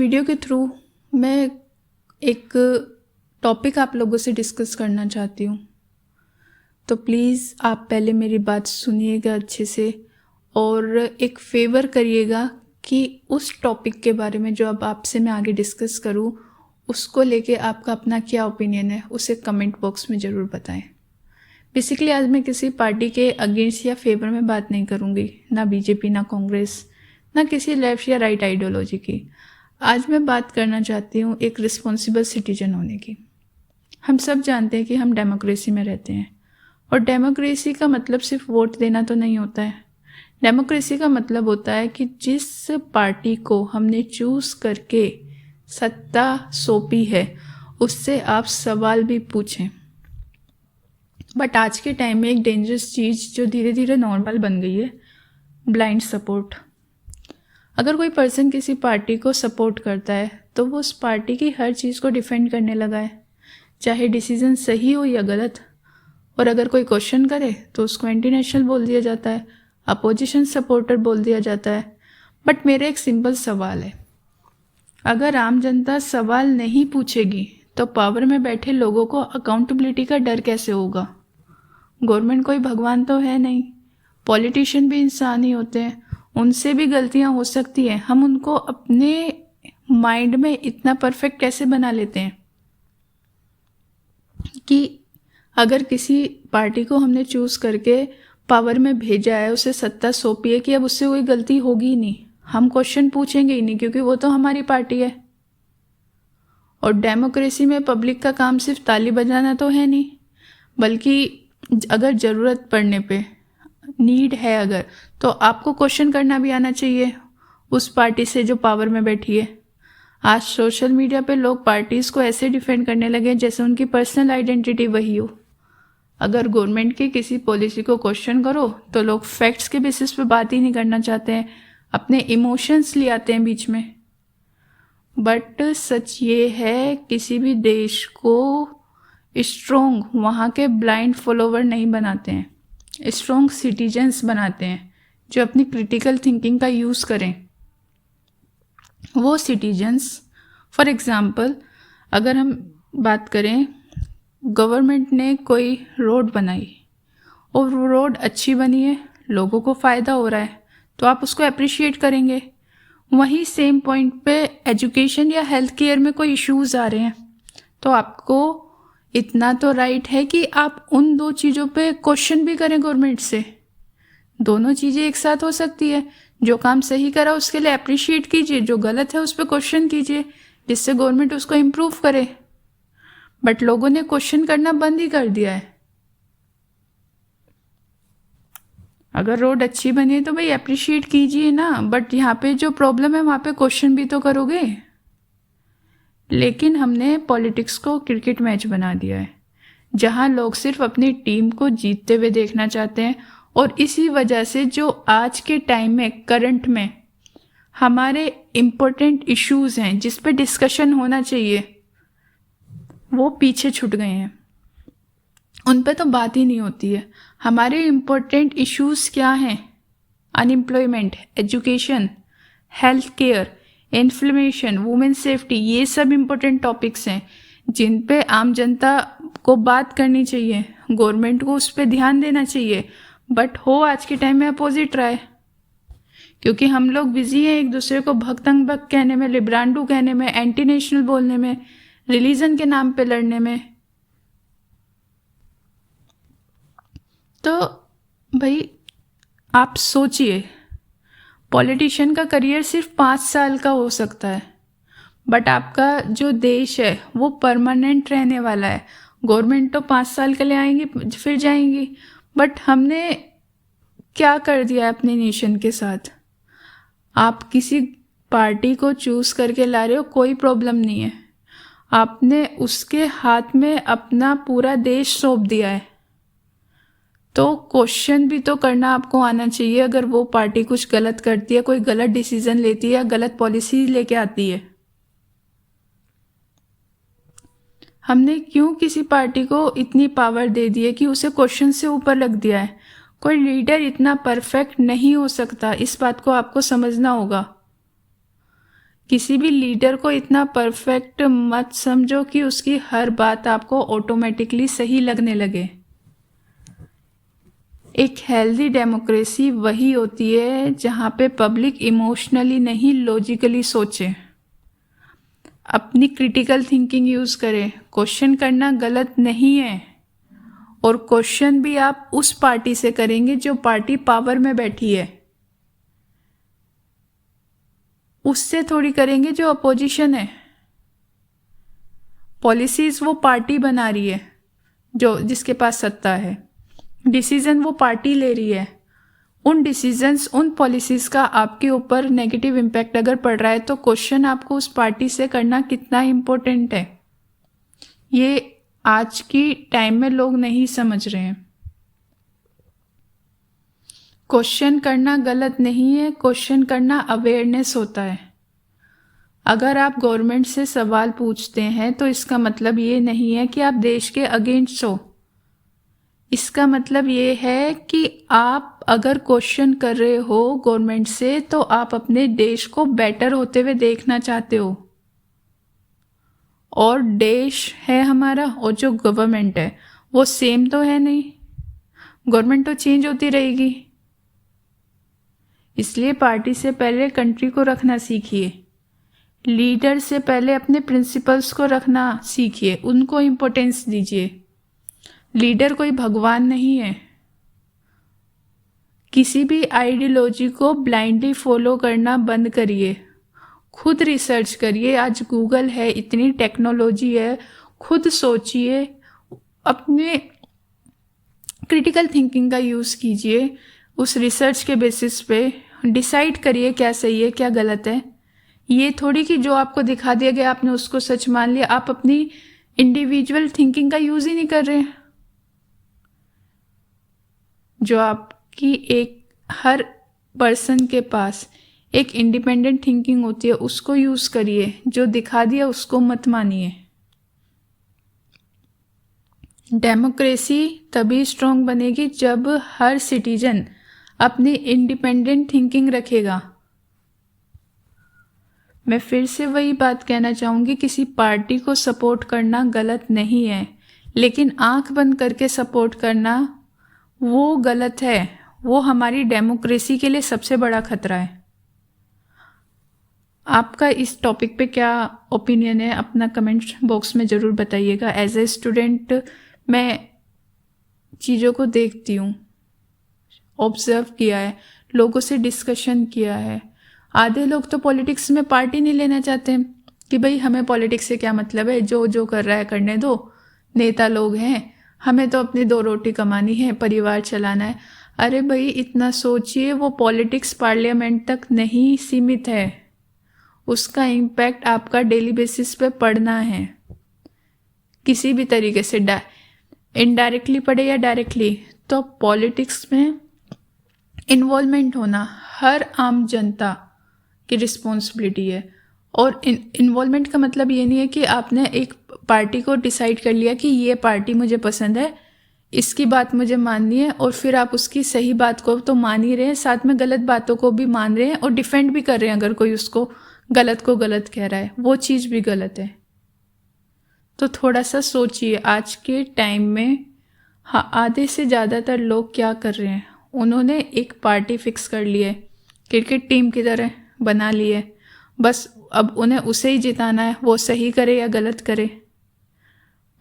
Video के through मैं एक टॉपिक आप लोगों से डिस्कस करना चाहती हूँ। तो प्लीज़ आप पहले मेरी बात सुनिएगा अच्छे से और एक फेवर करिएगा कि उस टॉपिक के बारे में जो अब आपसे मैं आगे डिस्कस करूँ उसको लेके आपका अपना क्या ओपिनियन है उसे कमेंट बॉक्स में ज़रूर बताएं। बेसिकली आज मैं किसी पार्टी के अगेंस्ट या फेवर में बात नहीं करूँगी, ना बीजेपी, ना कांग्रेस, ना किसी लेफ्ट या राइट आइडियोलॉजी की। आज मैं बात करना चाहती हूँ एक रिस्पॉन्सिबल सिटीजन होने की। हम सब जानते हैं कि हम डेमोक्रेसी में रहते हैं और डेमोक्रेसी का मतलब सिर्फ वोट देना तो नहीं होता है। डेमोक्रेसी का मतलब होता है कि जिस पार्टी को हमने चूज़ करके सत्ता सौंपी है उससे आप सवाल भी पूछें। बट आज के टाइम में एक डेंजरस चीज़ जो धीरे धीरे नॉर्मल बन गई है, ब्लाइंड सपोर्ट। अगर कोई पर्सन किसी पार्टी को सपोर्ट करता है तो वो उस पार्टी की हर चीज़ को डिफेंड करने लगा है, चाहे डिसीजन सही हो या गलत। और अगर कोई क्वेश्चन करे तो उसको एंटी नेशनल बोल दिया जाता है, अपोजिशन सपोर्टर बोल दिया जाता है। बट मेरा एक सिंपल सवाल है, अगर आम जनता सवाल नहीं पूछेगी तो पावर में बैठे लोगों को अकाउंटेबिलिटी का डर कैसे होगा? गवर्नमेंट कोई भगवान तो है नहीं, पॉलिटिशियन भी इंसान ही होते हैं, उनसे भी गलतियां हो सकती हैं। हम उनको अपने माइंड में इतना परफेक्ट कैसे बना लेते हैं कि अगर किसी पार्टी को हमने चूज़ करके पावर में भेजा है, उसे सत्ता सौंपी है कि अब उससे कोई गलती होगी ही नहीं, हम क्वेश्चन पूछेंगे ही नहीं क्योंकि वो तो हमारी पार्टी है। और डेमोक्रेसी में पब्लिक का काम सिर्फ ताली बजाना तो है नहीं, बल्कि अगर ज़रूरत पड़ने पे, नीड है अगर, तो आपको क्वेश्चन करना भी आना चाहिए उस पार्टी से जो पावर में बैठी है। आज सोशल मीडिया पे लोग पार्टीज़ को ऐसे डिफेंड करने लगे जैसे उनकी पर्सनल आइडेंटिटी वही हो। अगर गवर्नमेंट की किसी पॉलिसी को क्वेश्चन करो तो लोग फैक्ट्स के बेसिस पे बात ही नहीं करना चाहते हैं, अपने इमोशंस ले आते हैं बीच में। बट सच ये है, किसी भी देश को स्ट्रोंग वहाँ के ब्लाइंड फॉलोवर नहीं बनाते हैं, स्ट्रोंग सिटीजन्स बनाते हैं जो अपनी क्रिटिकल थिंकिंग का यूज़ करें। वो सिटीजन्स, फॉर एग्ज़ाम्पल अगर हम बात करें, गवर्नमेंट ने कोई रोड बनाई और वो रोड अच्छी बनी है, लोगों को फ़ायदा हो रहा है, तो आप उसको अप्रिशिएट करेंगे। वहीं सेम पॉइंट पे एजुकेशन या हेल्थ केयर में कोई इश्यूज़ आ रहे हैं तो आपको इतना तो राइट है कि आप उन दो चीज़ों पे क्वेश्चन भी करें गवर्नमेंट से। दोनों चीज़ें एक साथ हो सकती है। जो काम सही करा उसके लिए अप्रिशिएट कीजिए, जो गलत है उस पर क्वेश्चन कीजिए जिससे गवर्नमेंट उसको इम्प्रूव करे। बट लोगों ने क्वेश्चन करना बंद ही कर दिया है। अगर रोड अच्छी बनी है तो भाई अप्रिशिएट कीजिए ना, बट यहाँ पे जो प्रॉब्लम है वहाँ पे क्वेश्चन भी तो करोगे। लेकिन हमने पॉलिटिक्स को क्रिकेट मैच बना दिया है जहाँ लोग सिर्फ अपनी टीम को जीतते हुए देखना चाहते हैं। और इसी वजह से जो आज के टाइम में करंट में हमारे इम्पोर्टेंट इश्यूज़ हैं जिस पे डिस्कशन होना चाहिए वो पीछे छूट गए हैं, उन पे तो बात ही नहीं होती है। हमारे इम्पोर्टेंट इश्यूज़ क्या हैं? Unemployment, education, health care, inflammation, women safety, ये सब इम्पोर्टेंट टॉपिक्स हैं जिन पे आम जनता को बात करनी चाहिए, गवर्नमेंट को उस पर ध्यान देना चाहिए। बट हो आज के टाइम में अपोजिट रहा है, क्योंकि हम लोग बिजी हैं एक दूसरे को भक्तंग भक्त कहने में, लिब्रांडू कहने में, एंटी नेशनल बोलने में, रिलीजन के नाम पे लड़ने में। तो भाई आप सोचिए, पॉलिटिशियन का करियर सिर्फ 5 साल का हो सकता है, बट आपका जो देश है वो परमानेंट रहने वाला है। गवर्नमेंट तो 5 साल के लिए आएंगी फिर जाएंगी, बट हमने क्या कर दिया है अपने नेशन के साथ? आप किसी पार्टी को चूज़ करके ला रहे हो, कोई प्रॉब्लम नहीं है, आपने उसके हाथ में अपना पूरा देश सौंप दिया है, तो क्वेश्चन भी तो करना आपको आना चाहिए। अगर वो पार्टी कुछ गलत करती है, कोई गलत डिसीजन लेती है या गलत पॉलिसी लेके आती है, हमने क्यों किसी पार्टी को इतनी पावर दे दी है कि उसे क्वेश्चन से ऊपर रख दिया है? कोई लीडर इतना परफेक्ट नहीं हो सकता, इस बात को आपको समझना होगा किसी भी लीडर को इतना परफेक्ट मत समझो कि उसकी हर बात आपको ऑटोमेटिकली सही लगने लगे। एक हेल्दी डेमोक्रेसी वही होती है जहाँ पे पब्लिक इमोशनली नहीं लॉजिकली सोचे, अपनी क्रिटिकल थिंकिंग यूज़ करे। क्वेश्चन करना गलत नहीं है, और क्वेश्चन भी आप उस पार्टी से करेंगे जो पार्टी पावर में बैठी है, उससे थोड़ी करेंगे जो अपोजिशन है। पॉलिसीज वो पार्टी बना रही है जो जिसके पास सत्ता है, डिसीजन वो पार्टी ले रही है। उन डिसीजंस, उन पॉलिसीज का आपके ऊपर नेगेटिव इम्पैक्ट अगर पड़ रहा है तो क्वेश्चन आपको उस पार्टी से करना कितना इम्पोर्टेंट है, ये आज की टाइम में लोग नहीं समझ रहे हैं। क्वेश्चन करना गलत नहीं है, क्वेश्चन करना अवेयरनेस होता है। अगर आप गवर्नमेंट से सवाल पूछते हैं तो इसका मतलब ये नहीं है कि आप देश के अगेंस्ट हो। इसका मतलब ये है कि आप अगर क्वेश्चन कर रहे हो गवर्नमेंट से तो आप अपने देश को बेटर होते हुए देखना चाहते हो। और देश है हमारा और जो गवर्नमेंट है वो सेम तो है नहीं, गवर्नमेंट तो चेंज होती रहेगी। इसलिए पार्टी से पहले कंट्री को रखना सीखिए, लीडर से पहले अपने प्रिंसिपल्स को रखना सीखिए, उनको इम्पोर्टेंस दीजिए। लीडर कोई भगवान नहीं है। किसी भी आइडियोलॉजी को ब्लाइंडली फॉलो करना बंद करिए, खुद रिसर्च करिए। आज गूगल है, इतनी टेक्नोलॉजी है, खुद सोचिए, अपने क्रिटिकल थिंकिंग का यूज़ कीजिए, उस रिसर्च के बेसिस पे डिसाइड करिए क्या सही है क्या गलत है। ये थोड़ी कि जो आपको दिखा दिया गया आपने उसको सच मान लिया। आप अपनी इंडिविजुअल थिंकिंग का यूज़ ही नहीं कर रहे। जो आपकी हर पर्सन के पास एक इंडिपेंडेंट थिंकिंग होती है उसको यूज़ करिए, जो दिखा दिया उसको मत मानिए। डेमोक्रेसी तभी स्ट्रॉन्ग बनेगी जब हर सिटीजन अपनी इंडिपेंडेंट थिंकिंग रखेगा। मैं फिर से वही बात कहना चाहूँगी, किसी पार्टी को सपोर्ट करना गलत नहीं है, लेकिन आंख बंद करके सपोर्ट करना वो गलत है। वो हमारी डेमोक्रेसी के लिए सबसे बड़ा खतरा है। आपका इस टॉपिक पे क्या ओपिनियन है, अपना कमेंट बॉक्स में ज़रूर बताइएगा। एज ए स्टूडेंट मैं चीज़ों को देखती हूँ, ऑब्जर्व किया है, लोगों से डिस्कशन किया है। आधे लोग तो पॉलिटिक्स में पार्टी नहीं लेना चाहते कि भाई हमें पॉलिटिक्स से क्या मतलब है, जो जो कर रहा है करने दो, नेता लोग हैं, हमें तो अपनी 2 रोटी कमानी है, परिवार चलाना है। अरे भाई इतना सोचिए, वो पॉलिटिक्स पार्लियामेंट तक नहीं सीमित है, उसका इम्पैक्ट आपका डेली बेसिस पे पड़ना है, किसी भी तरीके से, इनडायरेक्टली पड़े या डायरेक्टली। तो पॉलिटिक्स में इन्वॉल्वमेंट होना हर आम जनता की रिस्पॉन्सिबिलिटी है। और इन्वॉल्वमेंट का मतलब ये नहीं है कि आपने एक पार्टी को डिसाइड कर लिया कि ये पार्टी मुझे पसंद है, इसकी बात मुझे माननी है, और फिर आप उसकी सही बात को तो मान ही रहे हैं, साथ में गलत बातों को भी मान रहे हैं और डिफेंड भी कर रहे हैं। अगर कोई उसको गलत को गलत कह रहा है, वो चीज़ भी गलत है। तो थोड़ा सा सोचिए, आज के टाइम में हाँ, आधे से ज़्यादातर लोग क्या कर रहे हैं, उन्होंने एक पार्टी फिक्स कर ली है, क्रिकेट टीम की तरह बना ली है, बस अब उन्हें उसे ही जिताना है, वो सही करे या गलत करे।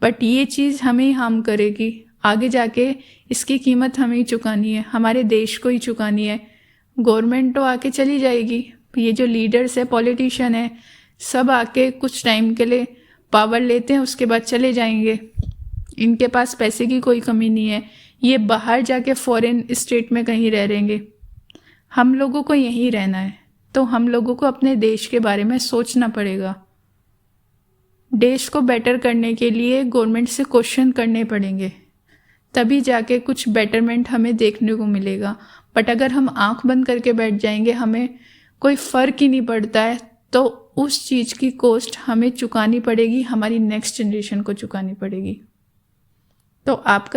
बट ये चीज़ हमें ही हार्म करेगी, आगे जाके इसकी कीमत हमें ही चुकानी है, हमारे देश को ही चुकानी है। गवर्नमेंट तो आके चली जाएगी, ये जो लीडर्स है, पॉलिटिशियन है, सब आके कुछ टाइम के लिए पावर लेते हैं, उसके बाद चले जाएंगे। इनके पास पैसे की कोई कमी नहीं है, ये बाहर जाके फॉरेन स्टेट में कहीं रह रहेंगे। हम लोगों को यहीं रहना है, तो हम लोगों को अपने देश के बारे में सोचना पड़ेगा। देश को बेटर करने के लिए गवर्नमेंट से क्वेश्चन करने पड़ेंगे, तभी जाके कुछ बेटरमेंट हमें देखने को मिलेगा। बट अगर हम आंख बंद करके बैठ जाएंगे, हमें कोई फ़र्क ही नहीं पड़ता है, तो उस चीज़ की कॉस्ट हमें चुकानी पड़ेगी, हमारी नेक्स्ट जनरेशन को चुकानी पड़ेगी। तो आपका